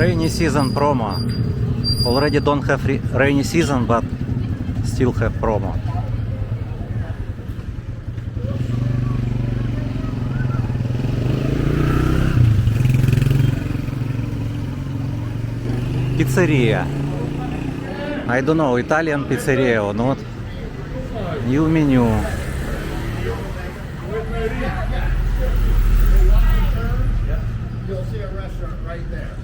Rainy season promo. Already don't have rainy season, but still have promo. Pizzeria. I don't know, Italian pizzeria or not. New menu. You'll see a restaurant right there.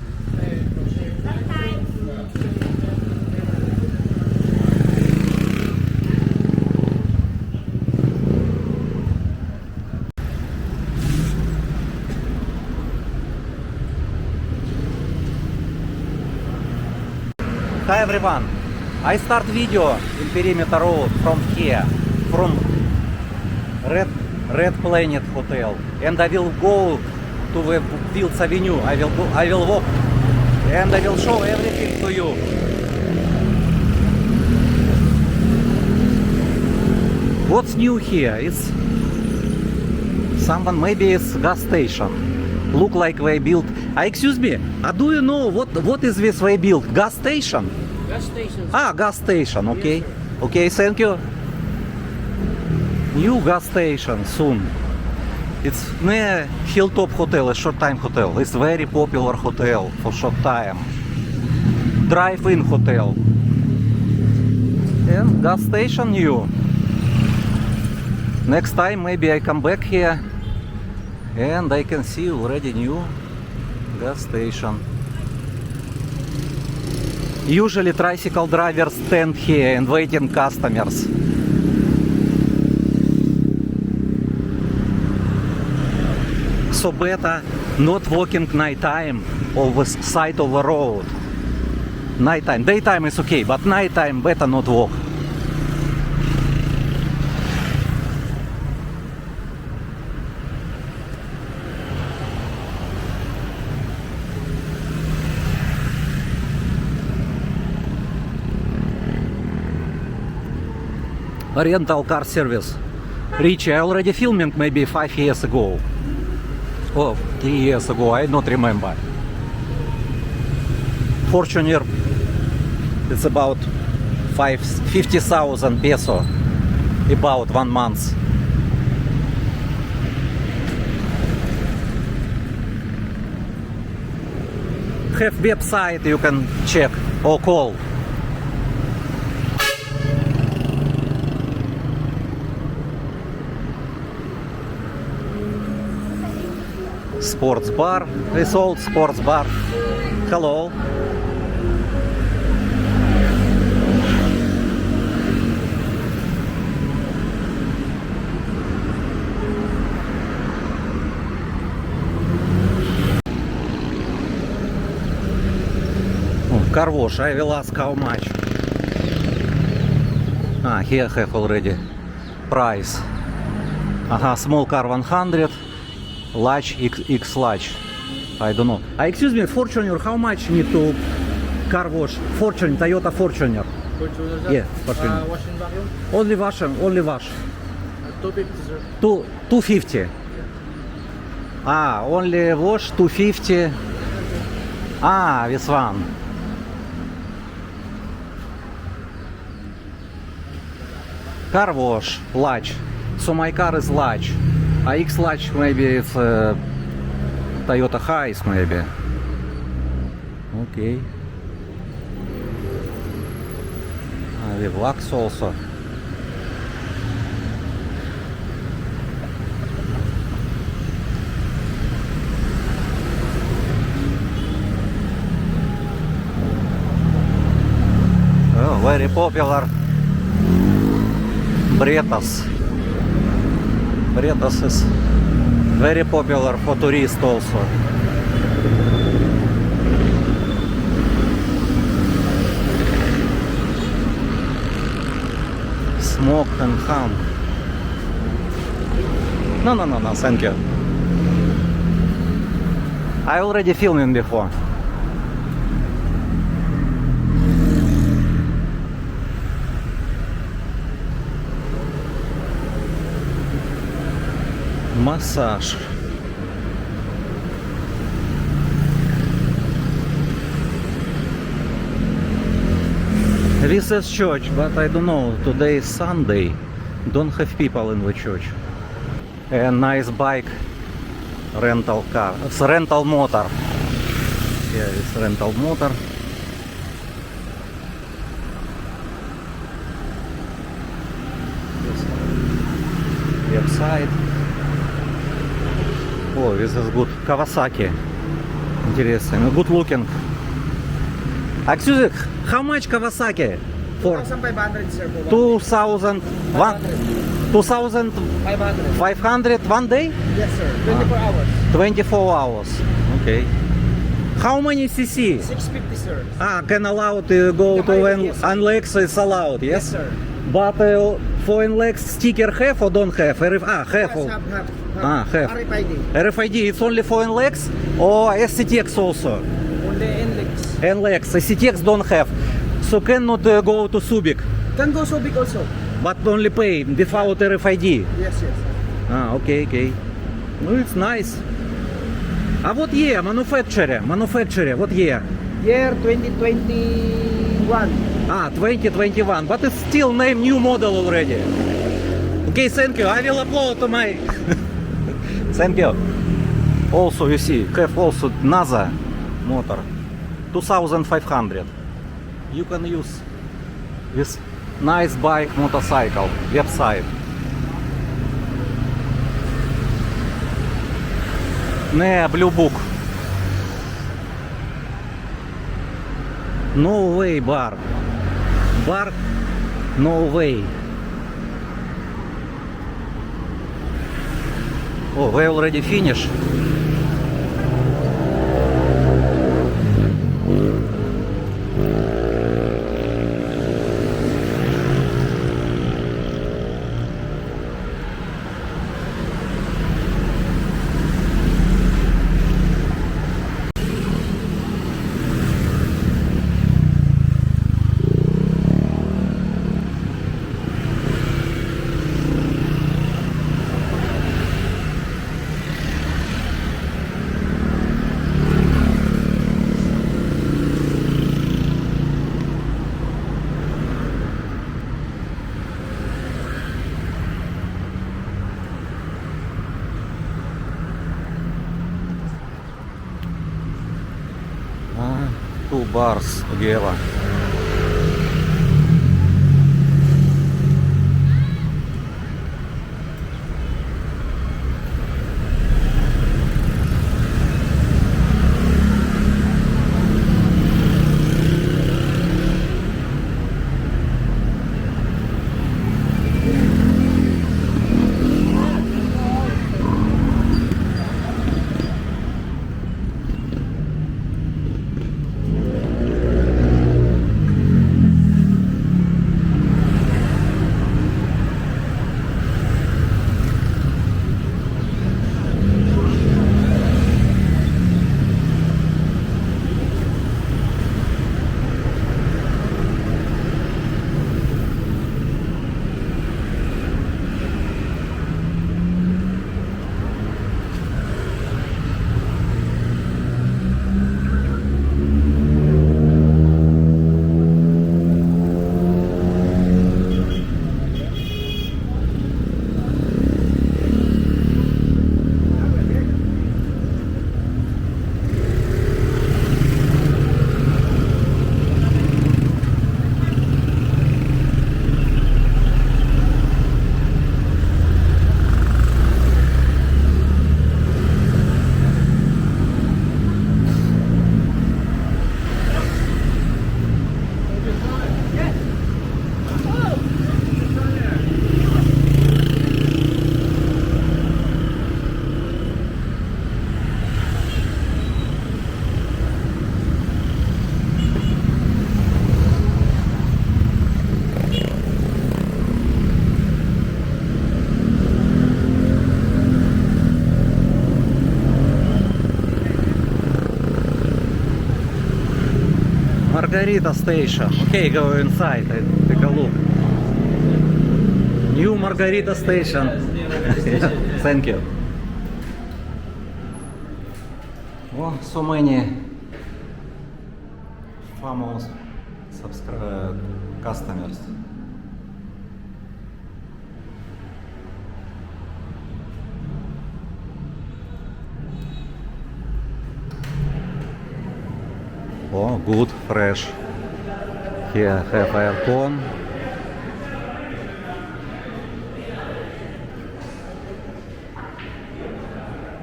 Hi everyone. I start video in Perimeter Road from here, from Red Planet Hotel, and I will go to the Fields Avenue. I will walk and I will show everything to you. What's new here? It's someone, maybe it's gas station. Look like they built. Excuse me. Do you know what is this they built? Gas station? Gas station. Gas station. Okay. Okay. Thank you. New gas station soon. It's near Hilltop Hotel, a short time hotel. It's very popular hotel for short time. Drive-in hotel. And gas station new. Next time maybe I come back here and I can see already new gas station. Usually tricycle drivers stand here and waiting customers. So better not walking nighttime over the side of the road. Nighttime, daytime is okay, but nighttime better not walk. Rental car service. Richie, I already filming maybe 5 years ago. Oh, 3 years ago, I don't remember. Fortuner, it's about 50,000 peso, about 1 month. Have website you can check or call. Sports bar, this old sports bar. Hello. Car wash, I will ask how much. Here have already price. Small car 100. Large, X large. I don't know. Excuse me, Fortuner, how much need to car wash? Fortuner, Toyota Fortuner. Fortuner? Yeah, Fortuner. Washing vacuum? Only wash, only wash. 250, sir. 250. Only wash 250. This one. Car wash, large. So my car is large. X large maybe it's Toyota Hiace maybe. Okay. The wax also. Oh, very popular. Bretas. Bretas is very popular for tourists also. Smoke and ham. No, thank you. I already filming before. Массаж. This is church, but I don't know. Today is Sunday. Don't have people in the church. A nice bike. Rental car. It's rental motor. Yeah, it's rental motor. Website. Oh, this is good. Kawasaki. Интересно. Good looking. Excuse me, how much Kawasaki? For 2,500 sir po. 2000, 2500 500. one day? Yes sir. 24 hours. 24 hours. Okay. How many cc? 650 sir. Can allow to go to Yes, sir. NLEX is allowed, yes? Yes sir. But for NLEX sticker have or don't have? Have. Yes, Oh. have. Have. RFID. RFID, it's only for NLEX or SCTX also? Only index. NLEX, SCTX don't have. So cannot go to Subic, Can go so big also. but only pay without RFID. Yes. Okay. Ну, it's nice. А вот year, manufacturer, what year? Year 2021. 2021, but it's still name new model already. Okay, thank you. I will upload to my... Thank you. Also, you see, have also NASA motor. 2500. You can use this nice bike motorcycle website. Не, Blue Book. No way, bar. Bar, no way. Oh, we already finished. Two bars together. Margarita station. Okay, go inside. Take a look. New Margarita station. Thank you. Oh, so many famous subscribers. customers. Oh, good, fresh. Here have aircon.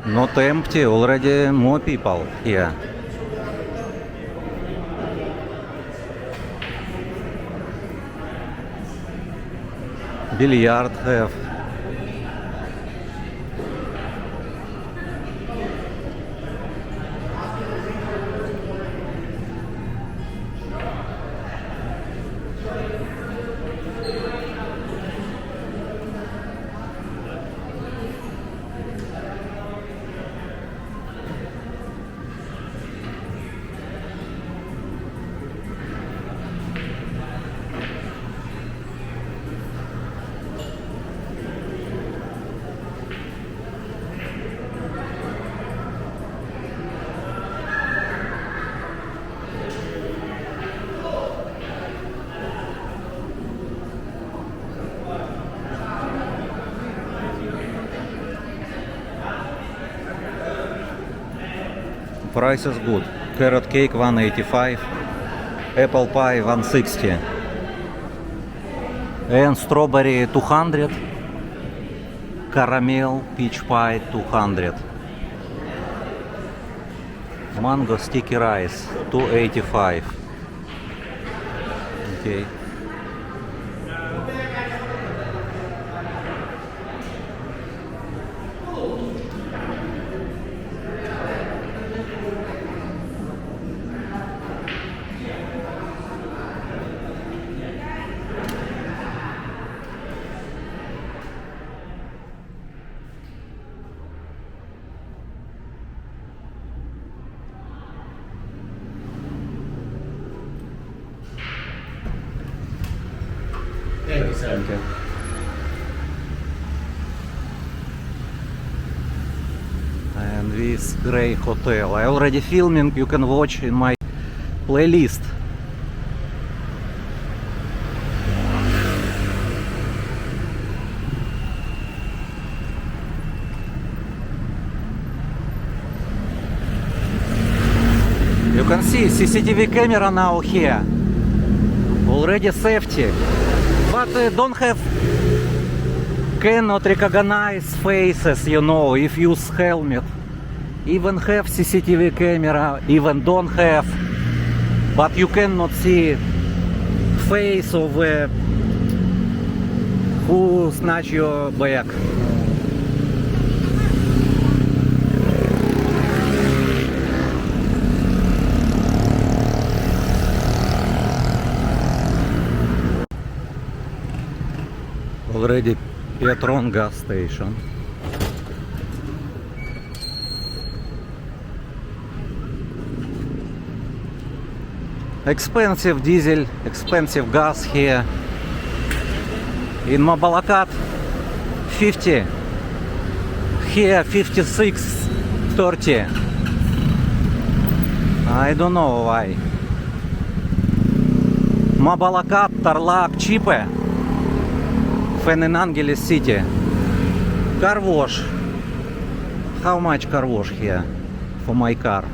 Not empty, already more people here. Billiard have. Price is good. Carrot cake 185, apple pie 160, and strawberry 200, caramel peach pie 200, mango sticky rice 285. Okay. Thank you, sir. Okay. And this gray hotel. I already filming, you can watch in my playlist. You can see CCTV camera now here. Already safety. But don't have, cannot recognize faces, you know, if use helmet. Even have CCTV camera, even don't have, but you cannot see face of who snatch your bag. Already Petron gas station. Expensive diesel, expensive gas here. In Mabalakat 50, here 56.30. I don't know why. Mabalakat, Tarlac cheaper than in Angeles City. Car wash. How much car wash here for my car?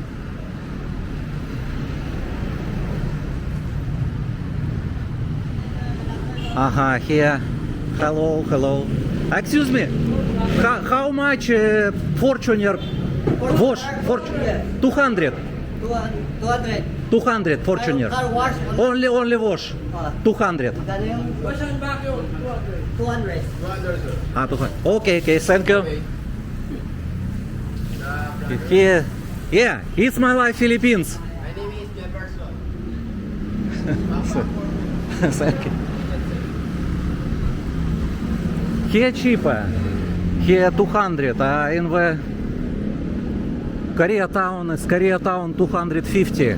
Here. Hello, hello. Excuse me. How much Fortuner wash? 200. 200 Fortuner. Car wash Only wash. 200. 200. 200. Okay, thank you. Here, yeah, it's my life, Philippines. My name is Jefferson. Thank you. Here cheaper. Here 200. In the Koreatown is Koreatown 250.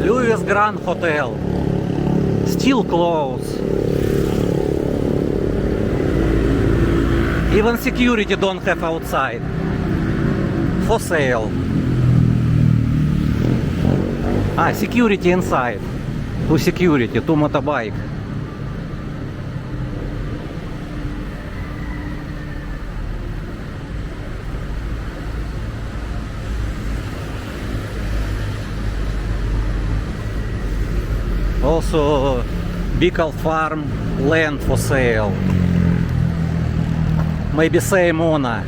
Louis Grand Hotel. Still closed. Even security don't have outside. For sale. Security inside. To security, to motorbike. Also, Bickel Farm land for sale. Maybe same owner.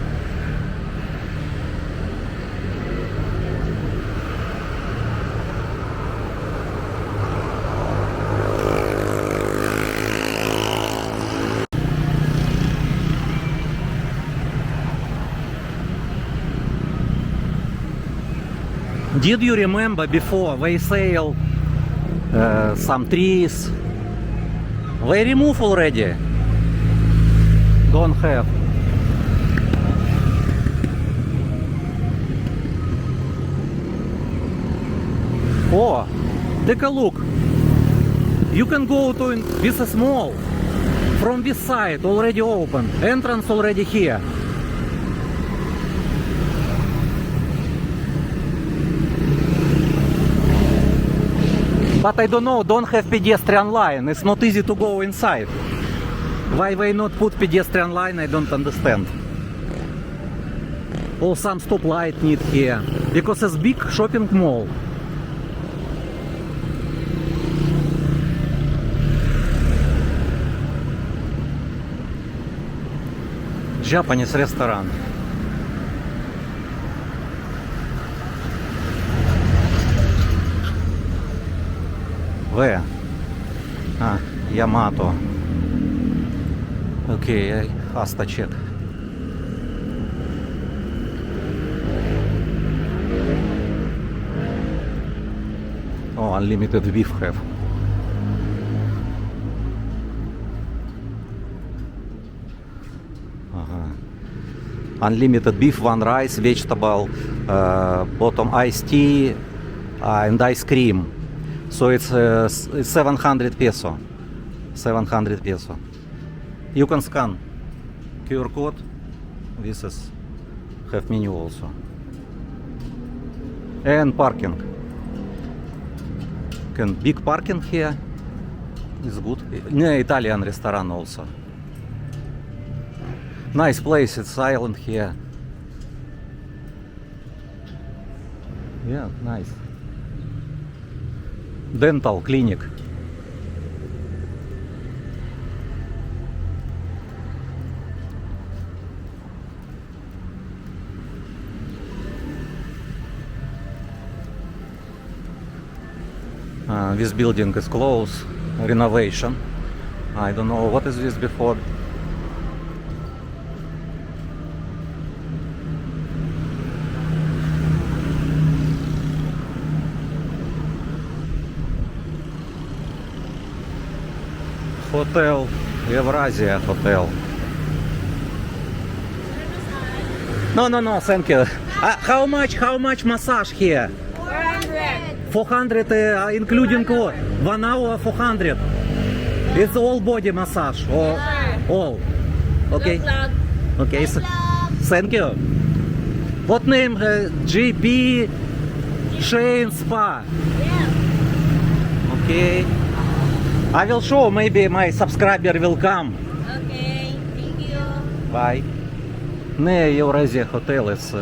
Did you remember before they sell some trees? They remove already. Don't have. Oh, take a look. You can go to this mall from this side, already open. Entrance already here. But I don't know, don't have pedestrian line. It's not easy to go inside. Why they not put pedestrian line, I don't understand. Or some stoplight need here. Because it's big shopping mall. Japanese restaurant. Where? Yamato. Okay, I has to check. Oh, unlimited beef have. Unlimited beef, one rice, vegetable, bottom iced tea, and ice cream. So it's 700 peso. 700 peso. You can scan QR code. This is have menu also. And parking. Can big parking here is good. Italian restaurant also. Nice place. It's island here. Yeah, nice. Dental clinic. This building is closed, renovation. I don't know what is this before. Hotel, Евразия Hotel. No, thank you. How much massage here? 400 including what? 1 hour 400. It's all body massage or all. Okay. Okay. Thank you. What name? GP Shane Spa. Okay. I will show, maybe my subscriber will come. Okay, thank you. Bye. Eurasia Hotel is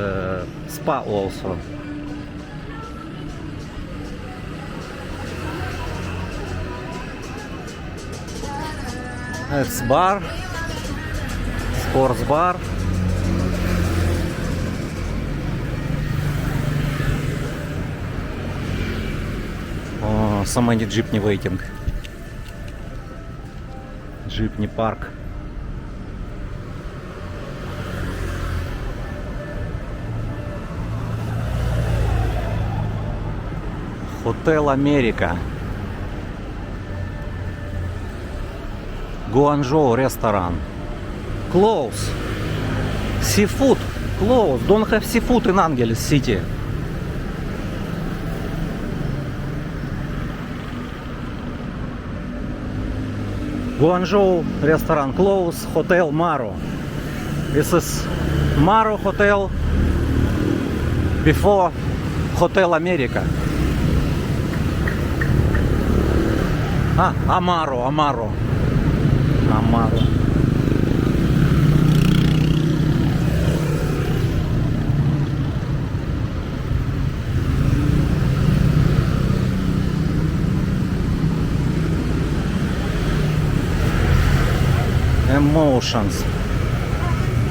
spa also. It's bar, sports bar. Oh, so many jeepney waiting. Jeepney park. Hotel America. Guangzhou restaurant. Close. Seafood. Close. Don't have seafood in Angeles City. Guangzhou restaurant close. Hotel Maro. This is Maro Hotel before Hotel America. Amaro.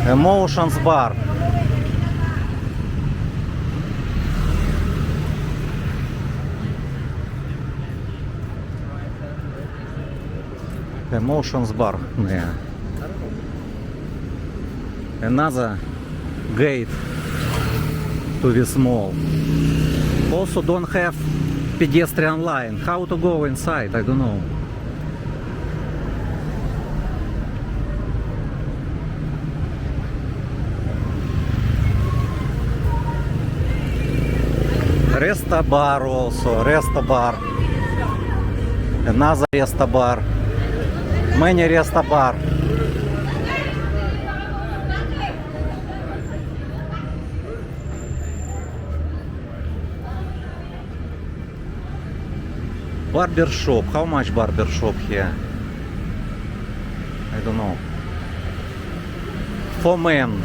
Emotions bar. Emotions bar. Yeah. Another gate to this mall. Also don't have pedestrian line. How to go inside? I don't know. Resta bar also, Resta bar. Another Resta bar. Many Resta bar. Barber shop. How much barber shop here? I don't know. For men.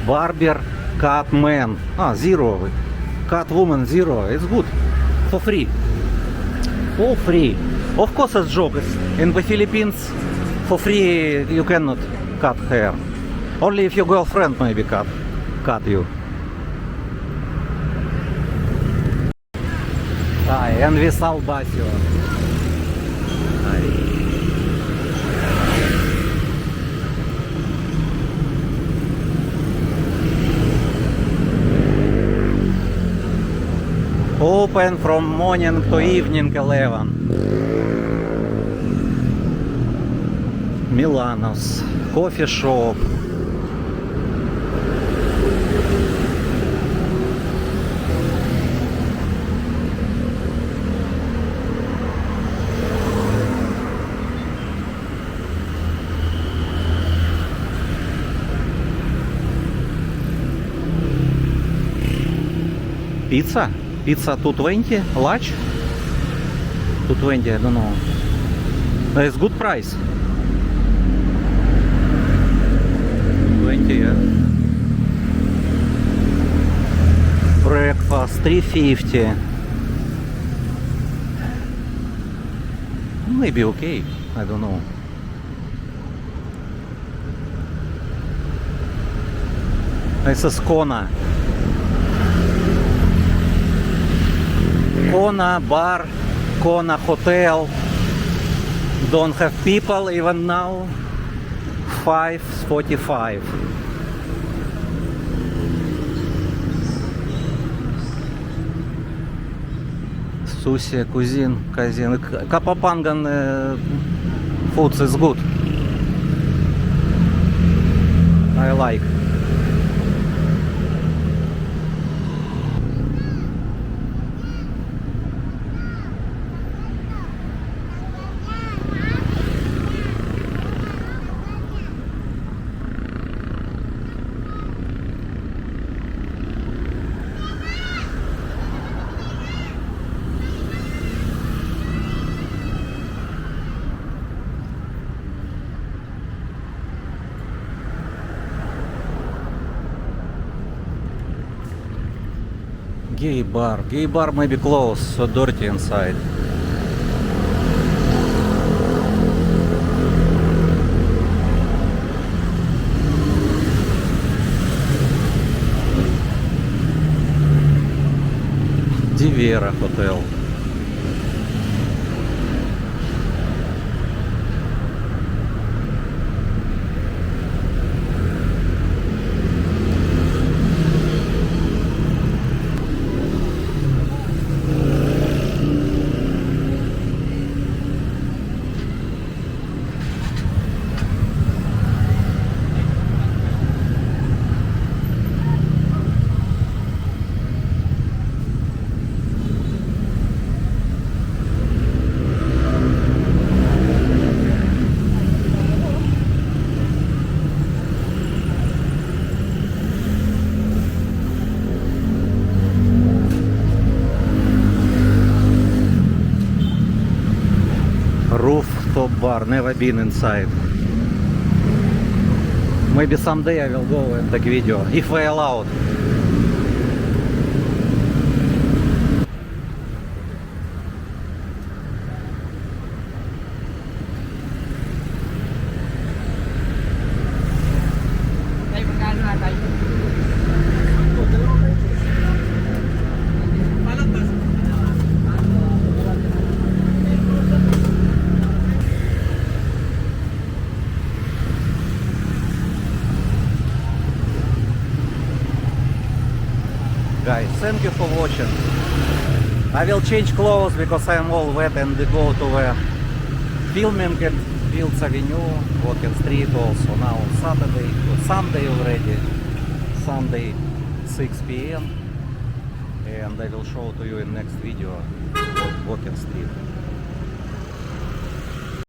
Barber, cut man. Zero. Cut woman, zero. It's good. For free. For free. Of course it's joke. In the Philippines, for free you cannot cut hair. Only if your girlfriend maybe cut you. And with Albasio. Open from morning to evening 11. Milanos. Coffee shop. Pizza? Pizza 220? Large? 220, I don't know. It's good price. 20, yeah. Breakfast 350. Maybe okay. I don't know. This is Kona. Kona bar, Kona hotel. Don't have people even now. 5:45. Sushi, cuisine, Kapapangan foods is good. I like. Gay bar. Gay bar may be closed, so dirty inside. Divera hotel. bar, never been inside. Maybe someday I will go and take video, if I allowed. Tayo magkano na tayo? Guys, thank you for watching. I will change clothes because I am all wet and go to the filming at Fields Avenue, Walking Street also now Saturday, Sunday already, Sunday 6 p.m. and I will show to you in next video Walking Street.